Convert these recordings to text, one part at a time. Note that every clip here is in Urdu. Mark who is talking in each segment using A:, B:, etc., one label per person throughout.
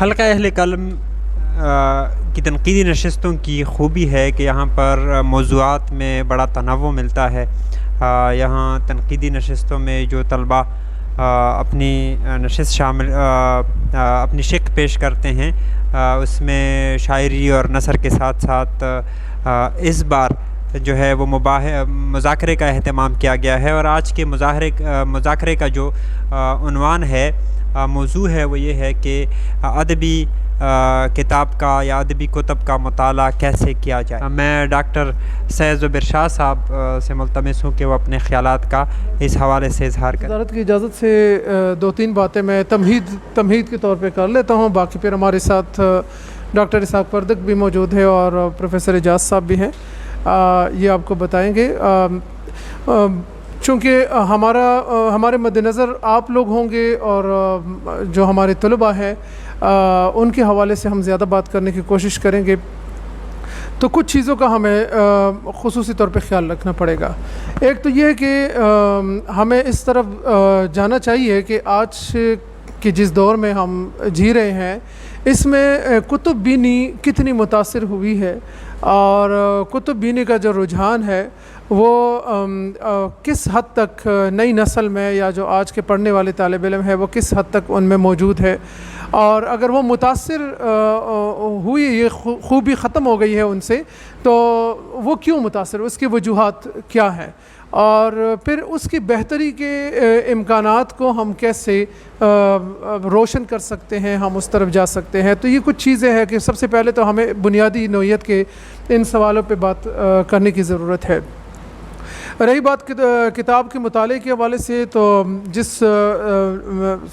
A: حلقہ اہل قلم کی تنقیدی نشستوں کی خوبی ہے کہ یہاں پر موضوعات میں بڑا تنوع ملتا ہے۔ یہاں تنقیدی نشستوں میں جو طلباء اپنی نشست اپنی شق پیش کرتے ہیں اس میں شاعری اور نثر کے ساتھ ساتھ اس بار جو ہے وہ مذاکرے کا اہتمام کیا گیا ہے، اور آج کے مذاکرے کا جو عنوان ہے، موضوع ہے، وہ یہ ہے کہ ادبی کتاب کا یا ادبی کتب کا مطالعہ کیسے کیا جائے۔ میں ڈاکٹر سید زبیر شاہ صاحب سے ملتمس ہوں کہ وہ اپنے خیالات کا اس حوالے سے اظہار کریں۔
B: وزارت کی اجازت سے دو تین باتیں میں تمہید کے طور پہ کر لیتا ہوں، باقی پھر ہمارے ساتھ ڈاکٹر اسحاق پردک بھی موجود ہے اور پروفیسر اعجاز صاحب بھی ہیں، یہ آپ کو بتائیں گے۔ چونکہ ہمارے مد نظر آپ لوگ ہوں گے اور جو ہمارے طلباء ہیں ان کے حوالے سے ہم زیادہ بات کرنے کی کوشش کریں گے، تو کچھ چیزوں کا ہمیں خصوصی طور پہ خیال رکھنا پڑے گا۔ ایک تو یہ ہے کہ ہمیں اس طرف جانا چاہیے کہ آج کے جس دور میں ہم جی رہے ہیں اس میں کتب بینی کتنی متاثر ہوئی ہے، اور کتب بینی کا جو رجحان ہے وہ کس حد تک نئی نسل میں یا جو آج کے پڑھنے والے طالب علم ہے وہ کس حد تک ان میں موجود ہے، اور اگر وہ متاثر ہوئی، یہ خوبی ختم ہو گئی ہے ان سے، تو وہ کیوں متاثر، اس کی وجوہات کیا ہیں، اور پھر اس کی بہتری کے امکانات کو ہم کیسے روشن کر سکتے ہیں، ہم اس طرف جا سکتے ہیں۔ تو یہ کچھ چیزیں ہیں کہ سب سے پہلے تو ہمیں بنیادی نوعیت کے ان سوالوں پہ بات کرنے کی ضرورت ہے۔ رہی بات کتاب کے مطالعے کے حوالے سے، تو جس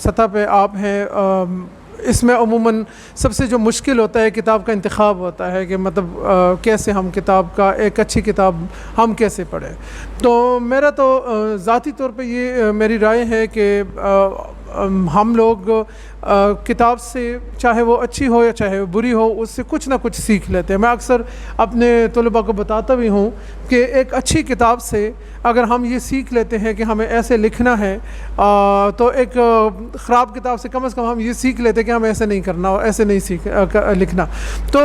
B: سطح پہ آپ ہیں اس میں عموماً سب سے جو مشکل ہوتا ہے کتاب کا انتخاب ہوتا ہے کہ مطلب کیسے ہم کتاب کا ایک اچھی کتاب ہم کیسے پڑھیں۔ تو میرا تو ذاتی طور پہ یہ میری رائے ہے کہ ہم لوگ کتاب سے، چاہے وہ اچھی ہو یا چاہے وہ بری ہو، اس سے کچھ نہ کچھ سیکھ لیتے ہیں۔ میں اکثر اپنے طلباء کو بتاتا بھی ہوں کہ ایک اچھی کتاب سے اگر ہم یہ سیکھ لیتے ہیں کہ ہمیں ایسے لکھنا ہے، تو ایک خراب کتاب سے کم از کم ہم یہ سیکھ لیتے ہیں کہ ہمیں ایسے نہیں کرنا اور ایسے نہیں لکھنا۔ تو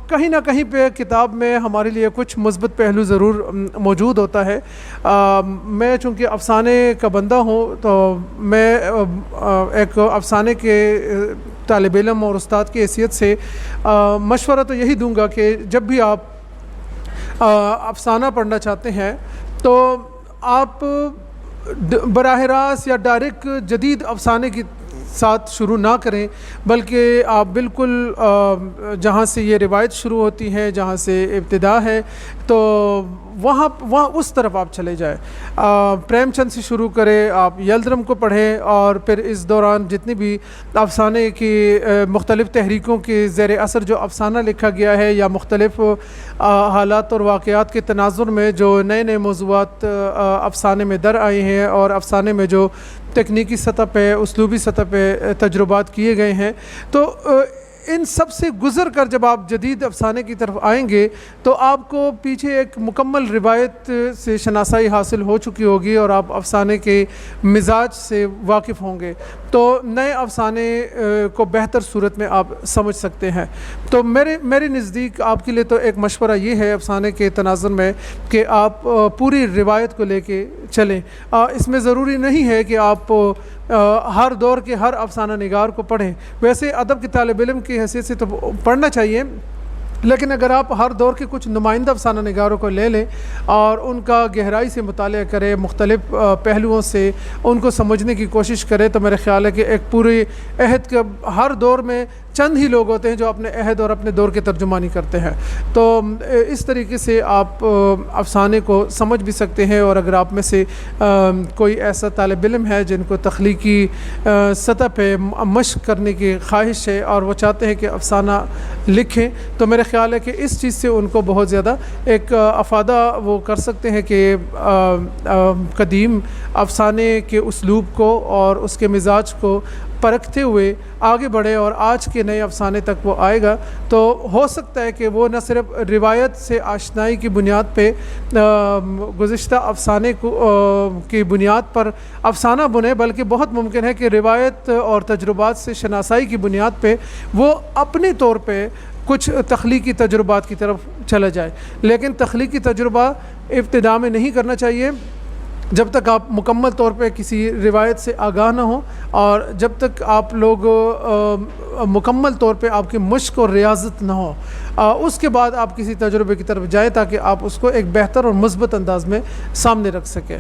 B: کہیں نہ کہیں پہ کتاب میں ہمارے لیے کچھ مثبت پہلو ضرور موجود ہوتا ہے۔ میں چونکہ افسانے کا بندہ ہوں، تو میں ایک افسانے کے طالب علم اور استاد کی حیثیت سے مشورہ تو یہی دوں گا کہ جب بھی آپ افسانہ پڑھنا چاہتے ہیں تو آپ براہ راست یا ڈائریکٹ جدید افسانے کی ساتھ شروع نہ کریں، بلکہ آپ بالکل جہاں سے یہ روایت شروع ہوتی ہے، جہاں سے ابتدا ہے، تو وہاں اس طرف آپ چلے جائیں۔ پریم چند سے شروع کریں، آپ یلدرم کو پڑھیں، اور پھر اس دوران جتنی بھی افسانے کی مختلف تحریکوں کے زیر اثر جو افسانہ لکھا گیا ہے، یا مختلف حالات اور واقعات کے تناظر میں جو نئے نئے موضوعات افسانے میں در آئے ہیں، اور افسانے میں جو تکنیکی سطح پہ، اسلوبی سطح پہ تجربات کیے گئے ہیں، تو ان سب سے گزر کر جب آپ جدید افسانے کی طرف آئیں گے تو آپ کو پیچھے ایک مکمل روایت سے شناسائی حاصل ہو چکی ہوگی، اور آپ افسانے کے مزاج سے واقف ہوں گے، تو نئے افسانے کو بہتر صورت میں آپ سمجھ سکتے ہیں۔ تو میرے نزدیک آپ کے لیے تو ایک مشورہ یہ ہے افسانے کے تناظر میں کہ آپ پوری روایت کو لے کے چلیں۔ اس میں ضروری نہیں ہے کہ آپ ہر دور کے ہر افسانہ نگار کو پڑھیں، ویسے ادب کے طالب علم کی حیثیت سے تو پڑھنا چاہیے، لیکن اگر آپ ہر دور کے کچھ نمائندہ افسانہ نگاروں کو لے لیں اور ان کا گہرائی سے مطالعہ کریں، مختلف پہلوؤں سے ان کو سمجھنے کی کوشش کریں، تو میرے خیال ہے کہ ایک پورے عہد کے ہر دور میں چند ہی لوگ ہوتے ہیں جو اپنے عہد اور اپنے دور کے ترجمانی کرتے ہیں، تو اس طریقے سے آپ افسانے کو سمجھ بھی سکتے ہیں۔ اور اگر آپ میں سے کوئی ایسا طالب علم ہے جن کو تخلیقی سطح پہ مشق کرنے کی خواہش ہے اور وہ چاہتے ہیں کہ افسانہ لکھیں، تو میرے خیال ہے کہ اس چیز سے ان کو بہت زیادہ ایک افادہ وہ کر سکتے ہیں کہ قدیم افسانے کے اسلوب کو اور اس کے مزاج کو پرکھتے ہوئے آگے بڑھے اور آج کے نئے افسانے تک وہ آئے گا، تو ہو سکتا ہے کہ وہ نہ صرف روایت سے آشنائی کی بنیاد پہ گزشتہ افسانے کی بنیاد پر افسانہ بنے، بلکہ بہت ممکن ہے کہ روایت اور تجربات سے شناسائی کی بنیاد پہ وہ اپنے طور پہ کچھ تخلیقی تجربات کی طرف چلا جائے۔ لیکن تخلیقی تجربہ ابتدا میں نہیں کرنا چاہیے جب تک آپ مکمل طور پہ کسی روایت سے آگاہ نہ ہوں، اور جب تک آپ لوگ مکمل طور پہ آپ کی مشق اور ریاضت نہ ہو، اس کے بعد آپ کسی تجربے کی طرف جائیں تاکہ آپ اس کو ایک بہتر اور مثبت انداز میں سامنے رکھ سکیں۔